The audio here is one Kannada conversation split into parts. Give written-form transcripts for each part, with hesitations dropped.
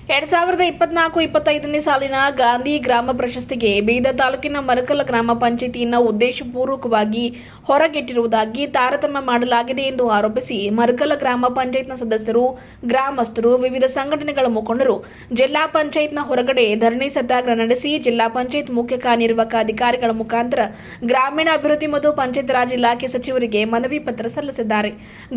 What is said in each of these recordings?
2024-25ನೇ ಸಾಲಿನ ಗಾಂಧಿ ಗ್ರಾಮ ಪ್ರಶಸ್ತಿಗೆ ಬೀದರ್ ತಾಲೂಕಿನ ಮರಕಲ ಗ್ರಾಮ ಪಂಚಾಯಿತಿಯನ್ನು ಉದ್ದೇಶಪೂರ್ವಕವಾಗಿ ಹೊರಗಿಟ್ಟಿರುವುದಾಗಿ ತಾರತಮ್ಯ ಮಾಡಲಾಗಿದೆ ಎಂದು ಆರೋಪಿಸಿ ಮರಕಲ ಗ್ರಾಮ ಪಂಚಾಯತ್ನ ಸದಸ್ಯರು, ಗ್ರಾಮಸ್ಥರು, ವಿವಿಧ ಸಂಘಟನೆಗಳ ಮುಖಂಡರು ಜಿಲ್ಲಾ ಪಂಚಾಯತ್ನ ಹೊರಗಡೆ ಧರಣಿ ಸತ್ಯಾಗ್ರಹ ನಡೆಸಿ ಜಿಲ್ಲಾ ಪಂಚಾಯತ್ ಮುಖ್ಯ ಕಾರ್ಯನಿರ್ವಾಹಕ ಅಧಿಕಾರಿಗಳ ಮುಖಾಂತರ ಗ್ರಾಮೀಣಾಭಿವೃದ್ಧಿ ಮತ್ತು ಪಂಚಾಯತ್ ರಾಜ್ ಇಲಾಖೆ ಸಚಿವರಿಗೆ ಮನವಿ ಪತ್ರ ಸಲ್ಲಿಸಿದ್ದಾರೆ.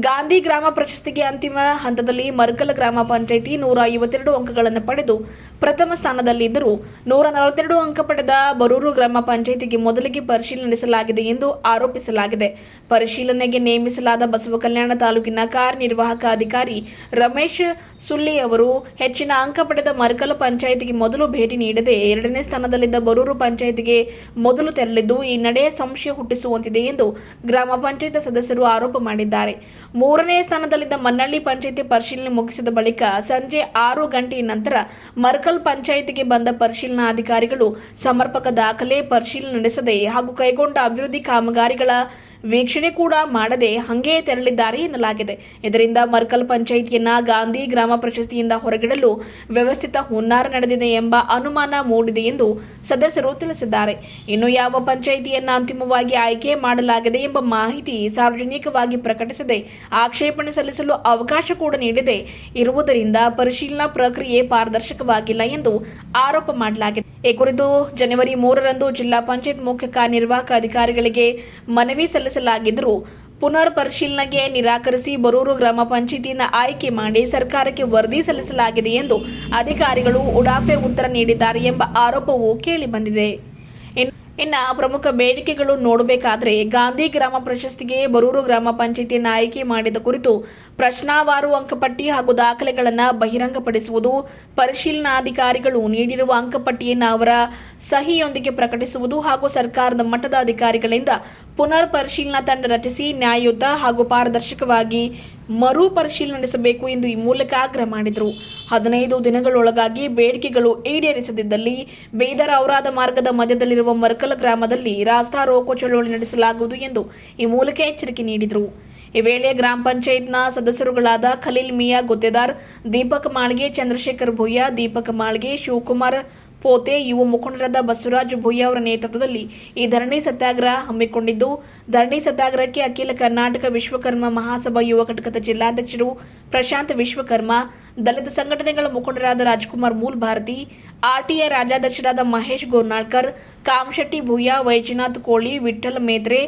ಗಾಂಧಿ ಗ್ರಾಮ ಪ್ರಶಸ್ತಿಗೆ ಅಂತಿಮ ಹಂತದಲ್ಲಿ ಮರಕಲ ಗ್ರಾಮ ಪಂಚಾಯಿತಿ 152 ಅಂಕಗಳನ್ನು ಪಡೆದು ಪ್ರಥಮ ಸ್ಥಾನದಲ್ಲಿದ್ದರೂ 142 ಅಂಕ ಪಡೆದ ಬರೂರು ಗ್ರಾಮ ಪಂಚಾಯಿತಿಗೆ ಮೊದಲಿಗೆ ಪರಿಶೀಲನೆ ನಡೆಸಲಾಗಿದೆ ಎಂದು ಆರೋಪಿಸಲಾಗಿದೆ. ಪರಿಶೀಲನೆಗೆ ನೇಮಿಸಲಾದ ಬಸವ ಕಲ್ಯಾಣ ತಾಲೂಕಿನ ಕಾರ್ಯನಿರ್ವಾಹಕ ಅಧಿಕಾರಿ ರಮೇಶ್ ಸುಳ್ಳಿ ಅವರು ಹೆಚ್ಚಿನ ಅಂಕ ಪಡೆದ ಮರಕಲ ಪಂಚಾಯಿತಿಗೆ ಮೊದಲು ಭೇಟಿ ನೀಡದೆ 2ನೇ ಸ್ಥಾನದಲ್ಲಿದ್ದ ಬರೂರು ಪಂಚಾಯಿತಿಗೆ ಮೊದಲು ತೆರಳಿದ್ದು ಈ ನಡೆ ಸಂಶಯ ಹುಟ್ಟಿಸುವಂತಿದೆ ಎಂದು ಗ್ರಾಮ ಪಂಚಾಯತ್ ಸದಸ್ಯರು ಆರೋಪ ಮಾಡಿದ್ದಾರೆ. 3ನೇ ಸ್ಥಾನದಲ್ಲಿದ್ದ ಮನ್ನಳ್ಳಿ ಪಂಚಾಯಿತಿ ಪರಿಶೀಲನೆ ಮುಗಿಸಿದ ಬಳಿಕ ಸಂಜೆ 6 ಗಂಟೆಯ ನಂತರ ಮರಕಲ್ ಪಂಚಾಯಿತಿಗೆ ಬಂದ ಪರಿಶೀಲನಾಧಿಕಾರಿಗಳು ಸಮರ್ಪಕ ದಾಖಲೆ ಪರಿಶೀಲನೆ ನಡೆಸದೆ ಹಾಗೂ ಕೈಗೊಂಡ ಅಭಿವೃದ್ಧಿ ಕಾಮಗಾರಿಗಳ ವೀಕ್ಷಣೆ ಕೂಡ ಮಾಡದೆ ಹಂಗೆ ತೆರಳಿದ್ದಾರೆ ಎನ್ನಲಾಗಿದೆ. ಇದರಿಂದ ಮರಕಲ್ ಪಂಚಾಯಿತಿಯನ್ನ ಗಾಂಧಿ ಗ್ರಾಮ ಪ್ರಶಸ್ತಿಯಿಂದ ಹೊರಗಿಡಲು ವ್ಯವಸ್ಥಿತ ಹುನ್ನಾರ ನಡೆದಿದೆ ಎಂಬ ಅನುಮಾನ ಮೂಡಿದೆ ಎಂದು ಸದಸ್ಯರು ತಿಳಿಸಿದ್ದಾರೆ. ಇನ್ನು ಯಾವ ಪಂಚಾಯಿತಿಯನ್ನ ಅಂತಿಮವಾಗಿ ಆಯ್ಕೆ ಮಾಡಲಾಗಿದೆ ಎಂಬ ಮಾಹಿತಿ ಸಾರ್ವಜನಿಕವಾಗಿ ಪ್ರಕಟಿಸದೆ ಆಕ್ಷೇಪಣೆ ಸಲ್ಲಿಸಲು ಅವಕಾಶ ಕೂಡ ನೀಡದೆ ಇರುವುದರಿಂದ ಪರಿಶೀಲನಾ ಪ್ರಕ್ರಿಯೆ ಪಾರದರ್ಶಕವಾಗಿಲ್ಲ ಎಂದು ಆರೋಪ ಮಾಡಲಾಗಿದೆ. ಈ ಕುರಿತು ಜನವರಿ 3ರಂದು ಜಿಲ್ಲಾ ಪಂಚಾಯತ್ ಮುಖ್ಯ ಕಾರ್ಯನಿರ್ವಾಹಕ ಅಧಿಕಾರಿಗಳಿಗೆ ಮನವಿ ಸಲ್ಲಿಸಲಾಗಿದ್ದರೂ ಪುನರ್ ಪರಿಶೀಲನೆಗೆ ನಿರಾಕರಿಸಿ ಬರೂರು ಗ್ರಾಮ ಪಂಚಾಯಿತಿಯನ್ನು ಆಯ್ಕೆ ಮಾಡಿ ಸರ್ಕಾರಕ್ಕೆ ವರದಿ ಸಲ್ಲಿಸಲಾಗಿದೆ ಎಂದು ಅಧಿಕಾರಿಗಳು ಉಡಾಫೆ ಉತ್ತರ ನೀಡಿದ್ದಾರೆ ಎಂಬ ಆರೋಪವೂ ಕೇಳಿಬಂದಿದೆ. ಇನ್ನು ಪ್ರಮುಖ ಬೇಡಿಕೆಗಳು ನೋಡಬೇಕಾದ್ರೆ ಗಾಂಧಿ ಗ್ರಾಮ ಪ್ರಶಸ್ತಿಗೆ ಬರೂರು ಗ್ರಾಮ ಪಂಚಾಯಿತಿಯನ್ನು ಆಯ್ಕೆ ಮಾಡಿದ ಕುರಿತು ಪ್ರಶ್ನಾವಾರು ಅಂಕಪಟ್ಟಿ ಹಾಗೂ ದಾಖಲೆಗಳನ್ನು ಬಹಿರಂಗಪಡಿಸುವುದು, ಪರಿಶೀಲನಾಧಿಕಾರಿಗಳು ನೀಡಿರುವ ಅಂಕಪಟ್ಟಿಯನ್ನು ಅವರ ಸಹಿಯೊಂದಿಗೆ ಪ್ರಕಟಿಸುವುದು ಹಾಗೂ ಸರ್ಕಾರದ ಮಟ್ಟದ ಅಧಿಕಾರಿಗಳಿಂದ ಪುನರ್ ಪರಿಶೀಲನಾ ತಂಡ ರಚಿಸಿ ನ್ಯಾಯಯುತ ಹಾಗೂ ಪಾರದರ್ಶಕವಾಗಿ ಮರು ಪರಿಶೀಲನೆ ನಡೆಸಬೇಕು ಎಂದು ಈ ಮೂಲಕ ಆಗ್ರಹ ಮಾಡಿದರು. 15 ದಿನಗಳೊಳಗಾಗಿ ಬೇಡಿಕೆಗಳು ಈಡೇರಿಸದಿದ್ದಲ್ಲಿ ಬೀದರ್ ಔರಾದ ಮಾರ್ಗದ ಮಧ್ಯದಲ್ಲಿರುವ ಮರಕಲ ಗ್ರಾಮದಲ್ಲಿ ರಾಸ್ತಾ ರೋಕೋ ಚಳವಳಿ ನಡೆಸಲಾಗುವುದು ಎಂದು ಈ ಮೂಲಕ ಎಚ್ಚರಿಕೆ ನೀಡಿದರು. ಈ ವೇಳೆ ಗ್ರಾಮ ಪಂಚಾಯತ್ನ ಸದಸ್ಯರುಗಳಾದ ಖಲೀಲ್ ಮಿಯಾ ಗುತ್ತೇದಾರ್, ದೀಪಕ್ ಮಾಳ್ಗೆ, ಚಂದ್ರಶೇಖರ್ ಭುಯ್ಯ, ದೀಪಕ್ ಮಾಳ್ಗೆ, ಶಿವಕುಮಾರ್ ಪೋತೆ, ಯುವ ಮುಖಂಡರಾದ ಬಸವರಾಜ್ ಭುಯ್ಯ ಅವರ ನೇತೃತ್ವದಲ್ಲಿ ಈ ಧರಣಿ ಸತ್ಯಾಗ್ರಹ ಹಮ್ಮಿಕೊಂಡಿದ್ದು, ಧರಣಿ ಸತ್ಯಾಗ್ರಹಕ್ಕೆ ಅಖಿಲ ಕರ್ನಾಟಕ ವಿಶ್ವಕರ್ಮ ಮಹಾಸಭಾ ಯುವ ಘಟಕದ ಜಿಲ್ಲಾಧ್ಯಕ್ಷರು ಪ್ರಶಾಂತ್ ವಿಶ್ವಕರ್ಮ, ದಲಿತ ಸಂಘಟನೆಗಳ ಮುಖಂಡರಾದ ರಾಜ್ಕುಮಾರ್ ಮೂಲ್ ಭಾರತಿ, ಆರ್ಟಿಐ ರಾಜ್ಯಾಧ್ಯಕ್ಷರಾದ ಮಹೇಶ್ ಗೋರ್ನಾಳ್ಕರ್, ಕಾಮಶೆಟ್ಟಿ ಭುಯ್ಯ, ವೈಜನಾಥ್ ಕೋಳಿ, ವಿಠ್ಠಲ್ ಮೇತ್ರೆ,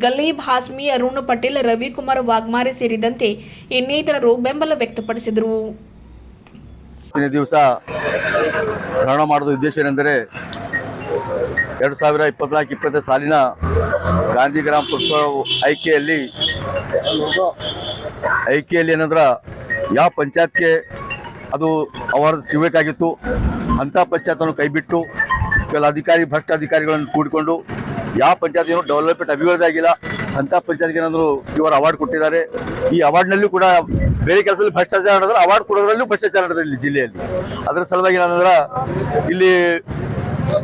ಗಲೀಬ್ ಹಾಸ್ಮಿ, ಅರುಣ್ ಪಟೇಲ್, ರವಿಕುಮಾರ್ ವಾಗ್ಮಾರೆ ಸೇರಿದಂತೆ ಇನ್ನಿತರರು ಬೆಂಬಲ ವ್ಯಕ್ತಪಡಿಸಿದರು. ದಿವಸ ಧರಣ ಮಾಡೋದು ಉದ್ದೇಶ ಏನೆಂದರೆ 2024-25 ಸಾಲಿನ ಗಾಂಧಿ ಗ್ರಾಮ ಪುರಸ್ಕಾರ ಆಯ್ಕೆಯಲ್ಲಿ ಏನಂದ್ರೆ ಯಾವ ಪಂಚಾಯತ್ಗೆ ಅದು ಅವಾರ್ಡ್ ಸಿಗಬೇಕಾಗಿತ್ತು ಅಂಥ ಪಂಚಾಯತನ್ನು ಕೈಬಿಟ್ಟು ಕೆಲ ಭ್ರಷ್ಟ ಅಧಿಕಾರಿಗಳನ್ನು ಕೂಡಿಕೊಂಡು ಯಾವ ಪಂಚಾಯತ್ ಏನೋ ಡೆವಲಪ್ಮೆಂಟ್ ಅಭಿವೃದ್ಧಿ ಆಗಿಲ್ಲ ಅಂಥ ಪಂಚಾಯತ್ಗೆ ಏನಾದರೂ ಇವರು ಅವಾರ್ಡ್ ಕೊಟ್ಟಿದ್ದಾರೆ. ಈ ಅವಾರ್ಡ್ನಲ್ಲೂ ಕೂಡ ಬೇರೆ ಕೆಲಸದಲ್ಲಿ ಭ್ರಷ್ಟಾಚಾರ ನಡೆದ್ರೆ ಅವಾರ್ಡ್ ಕೊಡೋದ್ರಲ್ಲೂ ಭ್ರಷ್ಟಾಚಾರ ನಡೆದಿದೆ ಇಲ್ಲಿ ಜಿಲ್ಲೆಯಲ್ಲಿ. ಅದರ ಸಲುವಾಗಿ ಏನಂದ್ರೆ ಇಲ್ಲಿ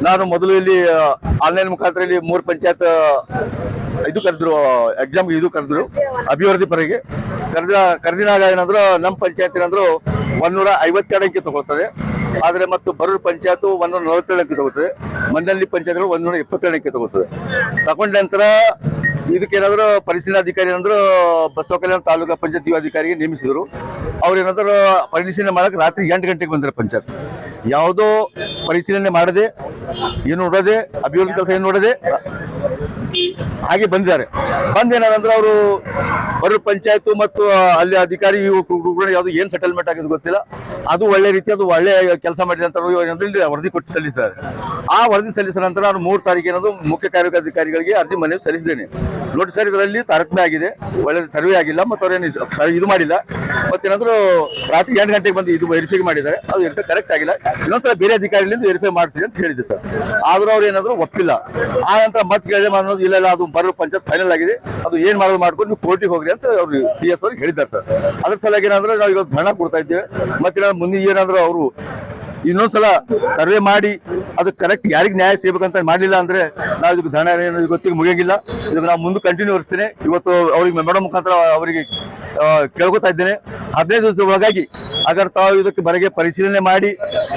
ನಾನು ಮೊದಲು ಇಲ್ಲಿ ಆನ್ಲೈನ್ ಮುಖಾಂತರ ಇಲ್ಲಿ 3 ಪಂಚಾಯತ್ ಇದು ಕರೆದ್ರು, ಎಕ್ಸಾಮ್ಗೆ ಕರೆದ್ರು ಅಭಿವೃದ್ಧಿ ಪರಿಗೆ ಕರೆದಿನಾಗ ಏನಾದ್ರು ನಮ್ಮ ಪಂಚಾಯತ್ ಏನಾದ್ರು 152 ಅಂಕ ತಗೊಳ್ತದೆ. ಆದರೆ ಮತ್ತು ಬರೂರು ಪಂಚಾಯತ್ 147 ಅಂಕ ತಗೋತದೆ, ಮನ್ನಳ್ಳಿ ಪಂಚಾಯತ್ 122 ಅಂಕ ತಗೋತದೆ. ತಗೊಂಡ ನಂತರ ಇದಕ್ಕೇನಾದ್ರು ಪರಿಶೀಲನಾಧಿಕಾರಿ ಏನಾದ್ರು ಬಸವ ಕಲ್ಯಾಣ ತಾಲೂಕಾ ಪಂಚಾಯತ್ ಯುವ ಅಧಿಕಾರಿಗೆ ನೇಮಿಸಿದ್ರು. ಅವ್ರು ಏನಾದ್ರು ಪರಿಶೀಲನೆ ಮಾಡಕ್ಕೆ ರಾತ್ರಿ 8 ಗಂಟೆಗೆ ಬಂದರೆ ಪಂಚಾಯತ್ ಯಾವುದೋ ಪರಿಶೀಲನೆ ಮಾಡದೆ ಏನು ನೋಡದೆ ಅಭಿವೃದ್ಧಿ ಕೆಲಸ ಏನು ನೋಡದೆ ಹಾಗೆ ಬಂದಿದ್ದಾರೆ. ಬಂದೇನಂದ್ರೆ ಅವರು ಬರೂರು ಪಂಚಾಯತ್ ಮತ್ತು ಅಲ್ಲಿ ಅಧಿಕಾರಿ ಯಾವುದು ಏನು ಸೆಟಲ್ಮೆಂಟ್ ಆಗಿದೆ ಗೊತ್ತಿಲ್ಲ. ಅದು ಒಳ್ಳೆ ರೀತಿ ಅದು ಒಳ್ಳೆ ಕೆಲಸ ಮಾಡಿದ ನಂತರ ವರದಿ ಕೊಟ್ಟು ಸಲ್ಲಿಸಿದ್ದಾರೆ. ಆ ವರದಿ ಸಲ್ಲಿಸಿದ ನಂತರ ನಾನು 3 ತಾರೀಕು ಏನದು ಮುಖ್ಯ ಕಾರ್ಯನಿರ್ವಾಹಕ ಅರ್ಜಿ ಮನವಿ ಸಲ್ಲಿಸಿದ್ದೇನೆ. ನೋಡಿ ಸರ್, ಇದರಲ್ಲಿ ತಾರತಮ್ಯ ಆಗಿದೆ, ಒಳ್ಳೆ ಸರ್ವೆ ಆಗಿಲ್ಲ ಮತ್ತು ಅವ್ರೇನು ಇದು ಮಾಡಿಲ್ಲ. ಮತ್ತೇನಾದ್ರು ರಾತ್ರಿ 8 ಗಂಟೆಗೆ ಬಂದು ಇದು ವೆರಿಫೈ ಮಾಡಿದ್ದಾರೆ, ಅದು ವೆರಿಫೈ ಕರೆಕ್ಟ್ ಆಗಿಲ್ಲ. ಇನ್ನೊಂದ್ಸಲ ಬೇರೆ ಅಧಿಕಾರಿಗಳಿಂದ ವೆರಿಫೈ ಮಾಡಿಸಿ ಅಂತ ಹೇಳಿದೆ ಸರ್. ಆದ್ರೂ ಅವ್ರು ಏನಾದ್ರು ಒಪ್ಪಿಲ್ಲ. ಆ ನಂತರ ಮತ್ತೆ ಕೇಳಿದೆ, ಇಲ್ಲ ಅದು ಬರೂರು ಪಂಚಾಯತ್ ಫೈನಲ್ ಆಗಿದೆ, ಅದು ಏನ್ ಮಾಡೋದು ಮಾಡ್ಕೊಂಡು ನೀವು ಕೋರ್ಟಿಗೆ ಹೋಗ್ರಿ ಅಂತ ಅವ್ರು CS ಅವ್ರಿಗೆ ಹೇಳಿದ್ದಾರೆ ಸರ್. ಅದ್ರ ಸಲುವಾಗಿ ಏನಾದ್ರೆ ನಾವು ಇವತ್ತು ಧರಣ ಕೊಡ್ತಾ ಇದ್ದೇವೆ. ಮತ್ತೆ ಮುಂದೆ ಏನಾದ್ರು ಅವರು ಇನ್ನೊಂದ್ಸಲ ಸರ್ವೆ ಮಾಡಿ ಅದು ಕರೆಕ್ಟ್ ಯಾರಿಗೆ ನ್ಯಾಯ ಸಿಗಬೇಕಂತ ಮಾಡಲಿಲ್ಲ ಅಂದ್ರೆ ನಾವು ಇದಕ್ಕೆ ಧನ ಗೊತ್ತಿಗೆ ಮುಗಿಯಂಗಿಲ್ಲ. ಇದಕ್ಕೆ ನಾವು ಮುಂದೆ ಕಂಟಿನ್ಯೂ ವಹಿಸ್ತೇನೆ. ಇವತ್ತು ಅವ್ರಿಗೆ ಮೇಡಮ್ ಮುಖಾಂತರ ಅವರಿಗೆ ಕೇಳ್ಕೊತಾ ಇದ್ದೇನೆ, 15 ದಿವಸದ ಒಳಗಾಗಿ ಅಗರ್ ತಾವು ಇದಕ್ಕೆ ಬರೆಗೆ ಪರಿಶೀಲನೆ ಮಾಡಿ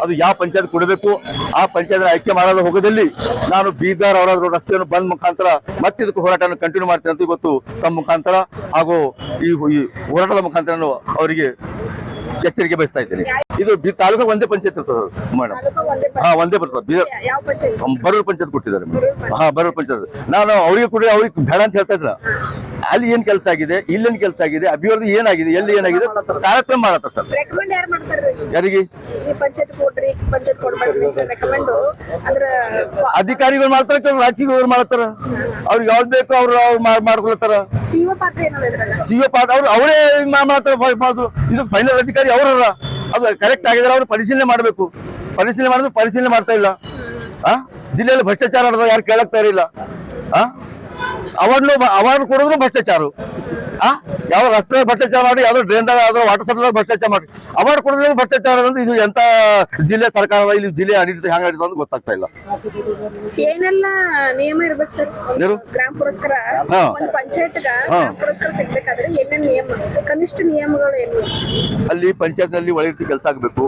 ಅದು ಯಾವ ಪಂಚಾಯತ್ ಕೊಡಬೇಕು ಆ ಪಂಚಾಯತ್ ಆಯ್ಕೆ ಮಾಡಲು ಹೋಗೋದಲ್ಲಿ ನಾನು ಬೀದರ್ ಅವರ ರಸ್ತೆಯನ್ನು ಬಂದ್ ಮುಖಾಂತರ ಮತ್ತೆ ಇದಕ್ಕೆ ಹೋರಾಟವನ್ನು ಕಂಟಿನ್ಯೂ ಮಾಡ್ತೇನೆ ಅಂತ ಇವತ್ತು ತಮ್ಮ ಮುಖಾಂತರ ಹಾಗೂ ಈ ಹೋರಾಟದ ಮುಖಾಂತರ ಅವರಿಗೆ ಎಚ್ಚರಿಕೆ ಬಯಸ್ತಾ ಇದ್ದೇನೆ. ಇದು ತಾಲೂಕು ಒಂದೇ ಪಂಚಾಯತ್ ಇರ್ತದೆ ಮೇಡಮ್. ಒಂದೇ ಬರ್ತದೆ. ಬೀದರ್ ಬರೂರ್ ಪಂಚಾಯತ್ ಕೊಟ್ಟಿದ್ದಾರೆ. ಬರೂರ್ ಪಂಚಾಯತ್. ನಾನು ಅವ್ರಿಗೆ ಕೂಡ ಅವ್ರಿಗೆ ಬೇಡ ಅಂತ ಹೇಳ್ತಾ ಇದ್ರ. ಅಲ್ಲಿ ಏನ್ ಕೆಲಸ ಆಗಿದೆ, ಇಲ್ಲೇನ್ ಕೆಲಸ ಆಗಿದೆ, ಅಭಿವೃದ್ಧಿ ಏನಾಗಿದೆ, ಎಲ್ಲಿ ಏನಾಗಿದೆ ತಾರತಮ್ಯ ಮಾಡತ್ತ ಸರ್. ಯಾರಿಗೆ ಅಧಿಕಾರಿಗಳು ಮಾಡ್ತಾರ, ರಾಜಕೀಯಗಳು ಮಾಡ್ತಾರ. ಅವ್ರಿಗೆ ಯಾವ್ದು ಬೇಕು ಅವ್ರು ಮಾಡ್ಕೊಳ್ತಾರ. ಸಿಒ ಪಾತ್ರ ಅವ್ರು ಅವರೇ ಮಾಡ್ತಾರ. ಇದು ಫೈನಲ್ ಅಧಿಕಾರಿ ಅವರಲ್ಲ. ಅದು ಕರೆಕ್ಟ್ ಆಗಿದ್ರೆ ಅವ್ರು ಪರಿಶೀಲನೆ ಮಾಡಬೇಕು. ಪರಿಶೀಲನೆ ಮಾಡಿದ್ರೆ ಪರಿಶೀಲನೆ ಮಾಡ್ತಾ ಇಲ್ಲ. ಜಿಲ್ಲೆಯಲ್ಲಿ ಭ್ರಷ್ಟಾಚಾರ ನಡೆದ ಯಾರು ಕೇಳಕ್ತಾ ಇರಲಿಲ್ಲ. ಅವಾರ್ಡ್ ಕೊಡಿದ್ರು ಭ್ರಷ್ಟಾಚಾರ. ಯಾವ ರಸ್ತೆ ಭ್ರಷ್ಟಾಚಾರ ಮಾಡಿ, ಯಾವ್ದೋ ಡ್ರೈನ್ದಾಗ ಯಾವ್ದೋ ವಾಟರ್ ಸಪ್ಲೈ ಭ್ರಷ್ಟಾಚಾರ ಮಾಡಿ ಅವಾರ್ಡ್ ಕೊಡಿದ್ರೆ ಭ್ರಷ್ಟಾಚಾರ ಅಂದ್ರೆ ಇದು ಎಂತ ಜಿಲ್ಲೆ ಸರ್ಕಾರದ ಇಲ್ಲಿ ಜಿಲ್ಲೆ ಆಡಳಿತ ಹೆಂಗ್ ಆಡಳಿತ ಅಂತ ಗೊತ್ತಾಗ್ತಾ ಇಲ್ಲ. ಏನೆಲ್ಲ ನಿಯಮ ಇರ್ಬೇಕು ಸರ್? ಗ್ರಾಮ ಪುರಸ್ಕಾರ ಒಂದು ಪಂಚಾಯತ್ ಪುರಸ್ಕಾರ ಸಿಗ್ಬೇಕಾದ್ರೆ ಏನೇನ್ ನಿಯಮ, ಕನಿಷ್ಠ ನಿಯಮಗಳು ಏನು? ಅಲ್ಲಿ ಪಂಚಾಯತ್ ನಲ್ಲಿ ಒಳ್ಳೆ ರೀತಿ ಕೆಲಸ ಆಗ್ಬೇಕು,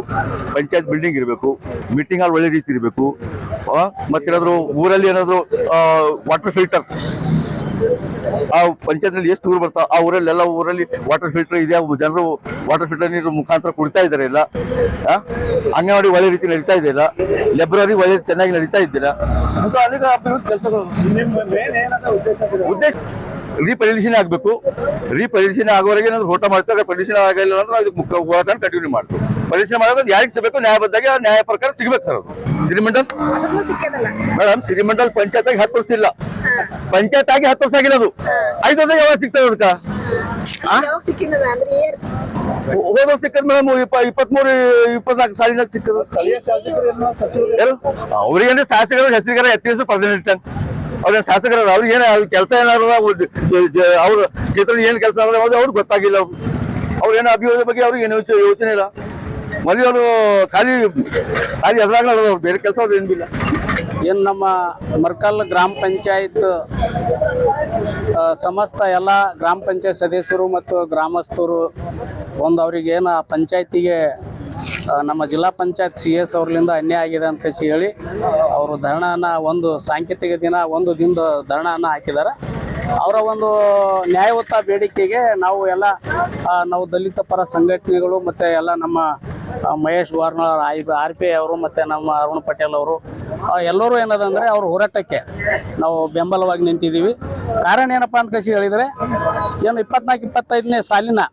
ಪಂಚಾಯತ್ ಬಿಲ್ಡಿಂಗ್ ಇರಬೇಕು, ಮೀಟಿಂಗ್ ಹಾಲ್ ಒಳ್ಳೆ ರೀತಿ ಇರಬೇಕು, ಮತ್ತೇನಾದ್ರು ಊರಲ್ಲಿ ಏನಾದ್ರು ವಾಟರ್ ಫಿಲ್ಟರ್, ಆ ಪಂಚಾಯತ್ ನಲ್ಲಿ ಎಷ್ಟು ಊರು ಬರ್ತಾವ ಆ ಊರಲ್ಲಿ ಎಲ್ಲ ಊರಲ್ಲಿ ವಾಟರ್ ಫಿಲ್ಟರ್ ಇದೆ. ಜನರು ವಾಟರ್ ಫಿಲ್ಟರ್ ನೀರು ಮುಖಾಂತರ ಕುಡಿತಾ ಇದಾರೆ ಇಲ್ಲ. ಅಂಗನವಾಡಿ ಒಳ್ಳೆ ರೀತಿ ನಡೀತಾ ಇದೆ ಇಲ್ಲ. ಲೈಬ್ರರಿ ಒಳ್ಳೆ ಚೆನ್ನಾಗಿ ನಡೀತಾ ಇದ್ದಿಲ್ಲ. ಮತ್ತು ಅನೇಕ ಅಭಿವೃದ್ಧಿ ಕೆಲಸಗಳು. ಉದ್ದೇಶ ರೀಪರಿಶೀಲನೆ ಆಗ್ಬೇಕು. ರೀಪರಿಶೀಲನೆ ಆಗೋವರೆಗೆ ಏನಾದ್ರು ಹೋರಾಟ ಮಾಡ್ತಾರೆ. ಪರಿಶೀಲನೆ ಆಗಿಲ್ಲ ಅಂದ್ರೆ ಅದಕ್ಕೆ ಮುಖ್ಯ ಹೋರಾಟ ಕಂಟಿನ್ಯೂ ಮಾಡ್ತೀವಿ. ಪರಿಶೀಲನೆ ಮಾಡೋದು ಯಾರಿಗೆ ಸಿಗಬೇಕು, ನ್ಯಾಯಬದ್ಧಾಗಿ ಆ ನ್ಯಾಯ ಪ್ರಕಾರ ಸಿಗ್ಬೇಕು ಸರ್. ಅದು ಸಿರಿಮಂಡಲ್ ಮೇಡಮ್, ಸಿರಿಮಂಡಲ್ ಪಂಚಾಯತ್ ಆಗಿ 10 ವರ್ಷ ಇಲ್ಲ. ಪಂಚಾಯತ್ ಆಗಿ 10 ವರ್ಷ ಆಗಿಲ್ಲ. ಅದು 5 ವರ್ಷ ಯಾವಾಗ ಸಿಗ್ತದೆ ಅದಕ್ಕ? ಹೋದ ವರ್ಷ ಸಿಕ್ಕದ್ ಮೇಡಮ್ 23-24 ಸಾಲಿನಾಗ ಸಿಕ್ಕದ. ಅವ್ರಿಗೇನೆ ಶಾಸಕರ ಹೆಸರಿಗಾರ ಎತ್ತಿಸ ಪ್ರೆಸಿಡೆಂಟ್ ಅವ್ರೇನ್ ಶಾಸಕರ ಅವ್ರಿಗೆ ಏನ ಕೆಲಸ ಏನಾರ ಅವ್ರ ಕ್ಷೇತ್ರ ಏನ್ ಕೆಲಸ ಅವ್ರಿಗೆ ಗೊತ್ತಾಗಿಲ್ಲ. ಅವ್ರೇನ ಅಭಿವೃದ್ಧಿ ಬಗ್ಗೆ ಅವ್ರಿಗೆ ಏನು ಯೋಚನೆ ಇಲ್ಲ. ಮಲ್ಲಿ ಅವರು ಖಾಲಿ ಎದುರಾಗ ಅವ್ರು ಬೇರೆ ಕೆಲಸ ಅವ್ರು ಏನಿಲ್ಲ. ಏನು ನಮ್ಮ ಮರ್ಕಲ್ ಗ್ರಾಮ ಪಂಚಾಯತ್ ಸಮಸ್ತ ಎಲ್ಲ ಗ್ರಾಮ ಪಂಚಾಯತ್ ಸದಸ್ಯರು ಮತ್ತು ಗ್ರಾಮಸ್ಥರು ಒಂದು ಅವ್ರಿಗೇನು ಪಂಚಾಯತಿಗೆ ನಮ್ಮ ಜಿಲ್ಲಾ ಪಂಚಾಯತ್ CS ಅವ್ರಲಿಂದ ಅನ್ಯಾಯ ಆಗಿದೆ ಅಂತ ಹೇಳಿ ಅವರು ಧರಣನ ಒಂದು ಸಾಂಕೇತಿಕ ದಿನ ಒಂದು ದಿನದ ಧರಣನ ಹಾಕಿದ್ದಾರೆ. ಅವರ ಒಂದು ನ್ಯಾಯಯುತ ಬೇಡಿಕೆಗೆ ನಾವು ಎಲ್ಲ ನಾವು ದಲಿತ ಪರ ಸಂಘಟನೆಗಳು ಮತ್ತು ಎಲ್ಲ ನಮ್ಮ ಮಹೇಶ್ ವಾರ್ನಾಳ್ RPI ಅವರು ಮತ್ತು ನಮ್ಮ ಅರುಣ್ ಪಟೇಲ್ ಅವರು ಎಲ್ಲರೂ ಏನದಂದರೆ ಅವ್ರ ಹೋರಾಟಕ್ಕೆ ನಾವು ಬೆಂಬಲವಾಗಿ ನಿಂತಿದ್ದೀವಿ. ಕಾರಣ ಏನಪ್ಪ ಅಂತ ಹೇಳಿದರೆ ಏನು 24-25ನೇ ಸಾಲಿನ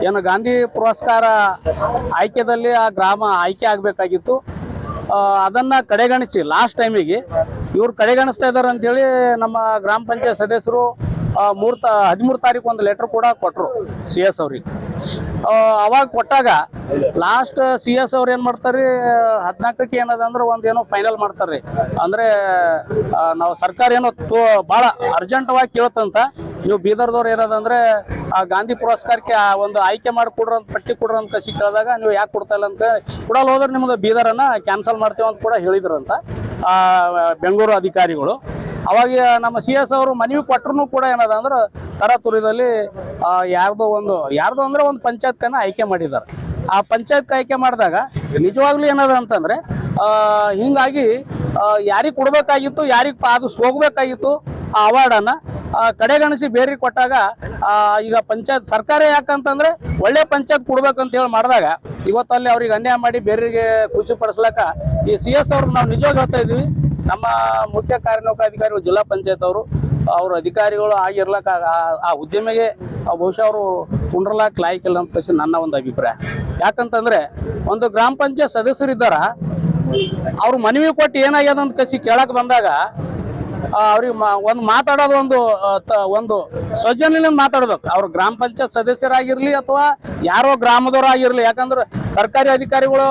ಏನು ಗಾಂಧಿ ಪುರಸ್ಕಾರ ಆಯ್ಕೆದಲ್ಲಿ ಆ ಗ್ರಾಮ ಆಯ್ಕೆ ಆಗಬೇಕಾಗಿತ್ತು. ಅದನ್ನು ಕಡೆಗಣಿಸಿ ಲಾಸ್ಟ್ ಟೈಮಿಗೆ ಇವ್ರು ಕಡೆಗಣಿಸ್ತಾ ಇದ್ದಾರೆ ಅಂಥೇಳಿ ನಮ್ಮ ಗ್ರಾಮ ಪಂಚಾಯತ್ ಸದಸ್ಯರು 13 ತಾರೀಕು ಒಂದು ಲೆಟ್ರ್ ಕೂಡ ಕೊಟ್ಟರು CS ಅವ್ರಿಗೆ. ಅವಾಗ ಕೊಟ್ಟಾಗ ಲಾಸ್ಟ್ CS ಅವ್ರು ಏನು ಮಾಡ್ತಾರೆ, 14ಕ್ಕೆ ಏನದ ಅಂದ್ರೆ ಒಂದೇನೋ ಫೈನಲ್ ಮಾಡ್ತಾರೆ. ಅಂದರೆ ನಾವು ಸರ್ಕಾರ ಏನೋ ಭಾಳ ಅರ್ಜೆಂಟವಾಗಿ ಕೇಳ್ತಂತ, ನೀವು ಬೀದರ್ದವ್ರು ಏನದಂದರೆ ಆ ಗಾಂಧಿ ಪುರಸ್ಕಾರಕ್ಕೆ ಒಂದು ಆಯ್ಕೆ ಮಾಡಿ ಕೊಡ್ರಂತ ಪಟ್ಟಿ ಕೊಡ್ರಂತ ಕಸಿ ಕೇಳಿದಾಗ ನೀವು ಯಾಕೆ ಕೊಡ್ತಾ ಇಲ್ಲ ಅಂತ, ಕೊಡಲ್ಲ ಹೋದ್ರೆ ನಿಮ್ಗೆ ಬೀದರನ್ನು ಕ್ಯಾನ್ಸಲ್ ಮಾಡ್ತೇವೆ ಅಂತ ಕೂಡ ಹೇಳಿದ್ರಂತ ಬೆಂಗಳೂರು ಅಧಿಕಾರಿಗಳು. ಅವಾಗ ನಮ್ಮ CS ಅವರು ಮನವಿ ಕೊಟ್ಟರು ಕೂಡ ಏನದ ಅಂದ್ರೆ ತರಾತುರಿದಲ್ಲಿ ಯಾರ್ದೋ ಅಂದ್ರೆ ಒಂದು ಪಂಚಾಯತ್ಕನ್ನ ಆಯ್ಕೆ ಮಾಡಿದ್ದಾರೆ. ಆ ಪಂಚಾಯತ್ಗೆ ಆಯ್ಕೆ ಮಾಡಿದಾಗ ನಿಜವಾಗ್ಲೂ ಏನದ ಅಂತಂದರೆ ಹೀಗಾಗಿ ಯಾರಿಗೆ ಕೊಡಬೇಕಾಗಿತ್ತು, ಯಾರಿಗೆ ಅದು ಹೋಗ್ಬೇಕಾಗಿತ್ತು ಆ ಅವಾರ್ಡನ್ನು ಕಡೆಗಣಿಸಿ ಬೇರೆ ಕೊಟ್ಟಾಗ ಈಗ ಪಂಚಾಯತ್ ಸರ್ಕಾರ ಯಾಕಂತಂದರೆ ಒಳ್ಳೆ ಪಂಚಾಯತ್ ಕೊಡ್ಬೇಕಂತ ಹೇಳಿ ಮಾಡಿದಾಗ ಇವತ್ತಲ್ಲಿ ಅವ್ರಿಗೆ ಅನ್ಯಾಯ ಮಾಡಿ ಬೇರೆಗೆ ಖುಷಿ ಪಡಿಸ್ಲಕ್ಕ ಈ CS ಅವ್ರಿಗೆ ನಾವು ನಿಜವಾಗಿ ಹೇಳ್ತಾ ಇದ್ದೀವಿ. ನಮ್ಮ ಮುಖ್ಯ ಕಾರ್ಯನಿರ್ವಾಹಕಾಧಿಕಾರಿಗಳು ಜಿಲ್ಲಾ ಪಂಚಾಯತ್ ಅವರು ಅಧಿಕಾರಿಗಳು ಆಗಿರ್ಲಕ್ಕ ಆ ಉದ್ಯಮಿಗೆ ಬಹುಶಃ ಅವರು ಕುಂಡ್ರಲಾಕ್ ಲಾಯ್ಕಿಲ್ಲ ಅಂತ ಕಸಿ ನನ್ನ ಒಂದು ಅಭಿಪ್ರಾಯ. ಯಾಕಂತಂದರೆ ಒಂದು ಗ್ರಾಮ ಪಂಚಾಯತ್ ಸದಸ್ಯರಿದ್ದಾರ, ಅವ್ರು ಮನವಿ ಕೊಟ್ಟು ಏನಾಗ್ಯದ ಅಂತ ಕಸಿ ಕೇಳಕ್ಕೆ ಬಂದಾಗ ಅವ್ರಿಗೆ ಒಂದು ಮಾತಾಡೋದು ಒಂದು ಸೌಜನ್ಯದಿಂದ ಮಾತಾಡ್ಬೇಕು. ಅವ್ರು ಗ್ರಾಮ ಪಂಚಾಯತ್ ಸದಸ್ಯರಾಗಿರ್ಲಿ ಅಥವಾ ಯಾರೋ ಗ್ರಾಮದವರಾಗಿರ್ಲಿ. ಯಾಕಂದ್ರೆ ಸರ್ಕಾರಿ ಅಧಿಕಾರಿಗಳು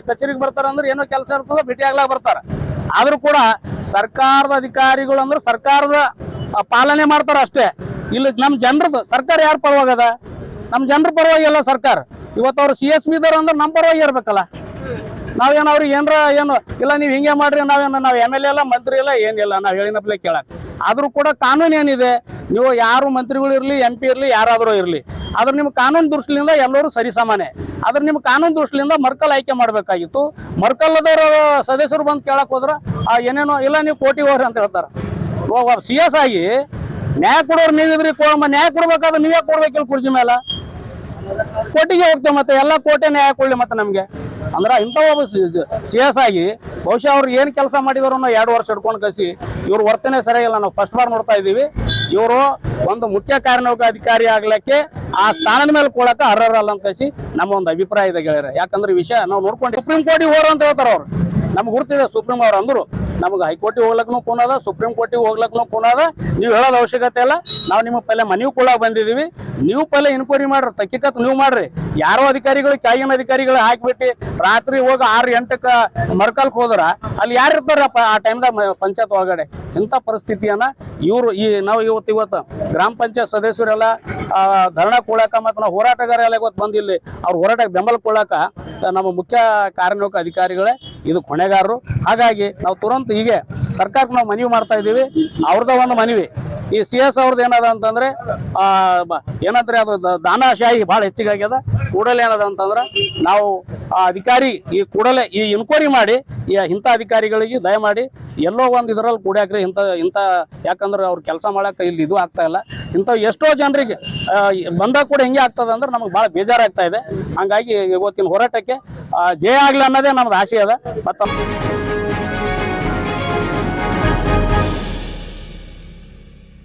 ಕಚೇರಿಗೆ ಬರ್ತಾರಂದ್ರೆ ಏನೋ ಕೆಲಸ ಇರ್ತದೆ, ಭೇಟಿ ಆಗ್ಲಾಕ ಬರ್ತಾರೆ. ಆದರೂ ಕೂಡ ಸರ್ಕಾರದ ಅಧಿಕಾರಿಗಳು ಅಂದ್ರೆ ಸರ್ಕಾರದ ಪಾಲನೆ ಮಾಡ್ತಾರೆ ಅಷ್ಟೇ. ಇಲ್ಲಿ ನಮ್ಮ ಜನರದ್ದು ಸರ್ಕಾರ ಯಾರ ಪರವಾಗದ? ನಮ್ಮ ಜನರ ಪರವಾಗಿ ಅಲ್ಲ ಸರ್ಕಾರ. ಇವತ್ತು ಅವ್ರು CS ಇದಾರೆ ಅಂದ್ರೆ ನಮ್ಮ ಪರವಾಗಿ ಇರ್ಬೇಕಲ್ಲ. ನಾವೇನು ಅವ್ರಿಗೆ ಏನರ ಏನು ಇಲ್ಲ ನೀವು ಹಿಂಗೆ ಮಾಡ್ರಿ ನಾವು MLA ಇಲ್ಲ ಮಂತ್ರಿ ಇಲ್ಲ ಏನಿಲ್ಲ ನಾವು ಹೇಳಿನಪ್ಲೆ ಕೇಳಕ್. ಆದರೂ ಕೂಡ ಕಾನೂನು ಏನಿದೆ, ನೀವು ಯಾರು ಮಂತ್ರಿಗಳು ಇರಲಿ MP ಇರಲಿ ಯಾರಾದರೂ ಇರಲಿ, ಆದ್ರೆ ನಿಮ್ಮ ಕಾನೂನು ದೃಷ್ಟಿಯಿಂದ ಎಲ್ಲರೂ ಸರಿಸಮಾನೆ. ಆದ್ರೆ ನಿಮ್ಮ ಕಾನೂನು ದೃಷ್ಟಿಯಿಂದ ಮರ್ಕಲ್ ಆಯ್ಕೆ ಮಾಡಬೇಕಾಗಿತ್ತು. ಮರ್ಕಲ್ಲದವರು ಸದಸ್ಯರು ಬಂದು ಕೇಳಕ್ ಹೋದ್ರ ಏನೇನೋ ಇಲ್ಲ ನೀವು ಕೋಟಿ ಹೋಗ್ರಿ ಅಂತ ಹೇಳ್ತಾರೆ. CS ಆಗಿ ನ್ಯಾಯ ಕೊಡೋರು ನೀವಿದ್ರಿ, ನ್ಯಾಯ ಕೊಡ್ಬೇಕಾದ್ರೆ ನೀವೇ ಕೊಡ್ಬೇಕಿಲ್ಲ ಕುರ್ಚಿ ಮೇಲೆ. ಕೋರ್ಟಿಗೆ ಹೋಗ್ತೇವೆ ಮತ್ತೆ ಎಲ್ಲ ಕೋರ್ಟೆ ನ್ಯಾಯ ಕೊಡ್ಲಿ ಮತ್ತೆ ನಮ್ಗೆ ಅಂದ್ರೆ ಇಂಥ ಒಬ್ಬ CS ಆಗಿ ಬಹುಶಃ ಅವ್ರು ಏನು ಕೆಲಸ ಮಾಡಿದ್ರು 2 ವರ್ಷ ಹಿಡ್ಕೊಂಡು ಕಳಿಸಿ ಇವ್ರ ವರ್ತನೆ ಸರಿಯಾಗಿಲ್ಲ. ನಾವು ಫಸ್ಟ್ ಬಾರ್ ನೋಡ್ತಾ ಇದ್ದೀವಿ. ಇವರು ಒಂದು ಮುಖ್ಯ ಕಾರ್ಯನಿರ್ವಾಹಕ ಅಧಿಕಾರಿ ಆಗ್ಲಿಕ್ಕೆ ಆ ಸ್ಥಾನದ ಮೇಲೆ ಕೊಡಕ್ಕೆ ಅರ್ಹರಲ್ಲ ಅಂತ ಕಳಿಸಿ ನಮ್ಮ ಒಂದು ಅಭಿಪ್ರಾಯ ಇದೆ ಗೆಳೆಯರೆ. ಯಾಕಂದ್ರೆ ವಿಷಯ ನಾವು ನೋಡ್ಕೊಂಡು ಸುಪ್ರೀಂ ಕೋರ್ಟಿಗೆ ಹೋರ ಅಂತ ಹೇಳ್ತಾರೆ ಅವ್ರು. ನಮ್ಗೆ ಗುರ್ತಿದೆ ಸುಪ್ರೀಂ ಅವ್ರು ಅಂದ್ರು ನಮ್ಗೆ ಹೈಕೋರ್ಟಿಗೆ ಹೋಗ್ಲಕ್ಕೂ ಕೂನದ, ಸುಪ್ರೀಂ ಕೋರ್ಟಿಗೆ ಹೋಗ್ಲಕ್ಕೂ ಕೂನದ. ನೀವು ಹೇಳೋದು ಅವಶ್ಯಕತೆ ಇಲ್ಲ. ನಾವು ನಿಮ್ಮ ಪಲ್ಲೆ ಮನವಿ ಕೊಡಕ್ಕೆ ಬಂದಿದ್ದೀವಿ. ನೀವು ಪಲ್ಲೆ ಇನ್ಕ್ವೈರಿ ಮಾಡ್ರಿ, ತಕ್ಕಿಕತ್ ನೀವು ಮಾಡ್ರಿ. ಯಾರೋ ಅಧಿಕಾರಿಗಳು ಕ್ಯಾಗಿನ ಅಧಿಕಾರಿಗಳು ಹಾಕಿಬಿಟ್ಟು ರಾತ್ರಿ ಹೋಗಿ 6-8ಕ್ಕೆ ಮರ್ಕಲ್ಕ್ ಹೋದ್ರ ಅಲ್ಲಿ ಯಾರು ಇರ್ತಾರಪ್ಪ ಆ ಟೈಮ್ದಾಗ ಪಂಚಾಯತ್ ಒಳಗಡೆ? ಇಂಥ ಪರಿಸ್ಥಿತಿಯನ್ನ ಇವರು ನಾವು ಇವತ್ತು ಗ್ರಾಮ ಪಂಚಾಯತ್ ಸದಸ್ಯರೆಲ್ಲ ಧರಣ ಕೊಡಾಕ ಮತ್ತು ನಾವು ಹೋರಾಟಗಾರೆಲ್ಲ ಇವತ್ತು ಬಂದಿಲ್ಲಿ ಅವ್ರ ಹೋರಾಟಕ್ಕೆ ಬೆಂಬಲ ಕೊಡಾಕ ನಮ್ಮ ಮುಖ್ಯ ಕಾರ್ಯನಿರ್ವಾಹಕ ಅಧಿಕಾರಿಗಳೇ ಇದು ಹೊಣೆಗಾರರು. ಹಾಗಾಗಿ ನಾವು ತುರಂತ ಹೀಗೆ ಸರ್ಕಾರಕ್ಕೆ ನಾವು ಮನವಿ ಮಾಡ್ತಾ ಇದ್ದೀವಿ. ಅವ್ರದ ಒಂದು ಮನವಿ ಈ CS ಅವ್ರದ್ದು ಏನದ ಅಂತಂದ್ರೆ ಏನಂದ್ರೆ ಅದು ದಾನಶಾಹಿ ಭಾಳ ಹೆಚ್ಚಿಗೆ ಆಗ್ಯದ. ಕೂಡಲೇ ಏನದ ಅಂತಂದ್ರೆ ನಾವು ಅಧಿಕಾರಿ ಈ ಕೂಡಲೇ ಈ ಇನ್ಕ್ವೈರಿ ಮಾಡಿ ಇಂಥ ಅಧಿಕಾರಿಗಳಿಗೆ ದಯಮಾಡಿ ಎಲ್ಲೋ ಒಂದು ಇದರಲ್ಲಿ ಕೂಡ್ಯಾಕ್ರಿ ಇಂಥ ಯಾಕಂದ್ರೆ ಅವ್ರು ಕೆಲಸ ಮಾಡಕ್ಕೆ ಇಲ್ಲಿ ಇದು ಆಗ್ತಾ ಇಲ್ಲ. ಇಂಥ ಎಷ್ಟೋ ಜನರಿಗೆ ಬಂದಾಗ ಕೂಡ ಹೆಂಗೆ ಆಗ್ತದೆ ಅಂದ್ರೆ ನಮಗೆ ಭಾಳ ಬೇಜಾರಾಗ್ತಾ ಇದೆ. ಹಂಗಾಗಿ ಇವತ್ತಿನ ಹೋರಾಟಕ್ಕೆ ಜಯ ಆಗ್ಲಿ ಅನ್ನೋದೇ ನಮ್ದು ಆಸೆ ಅದ. ಮತ್ತು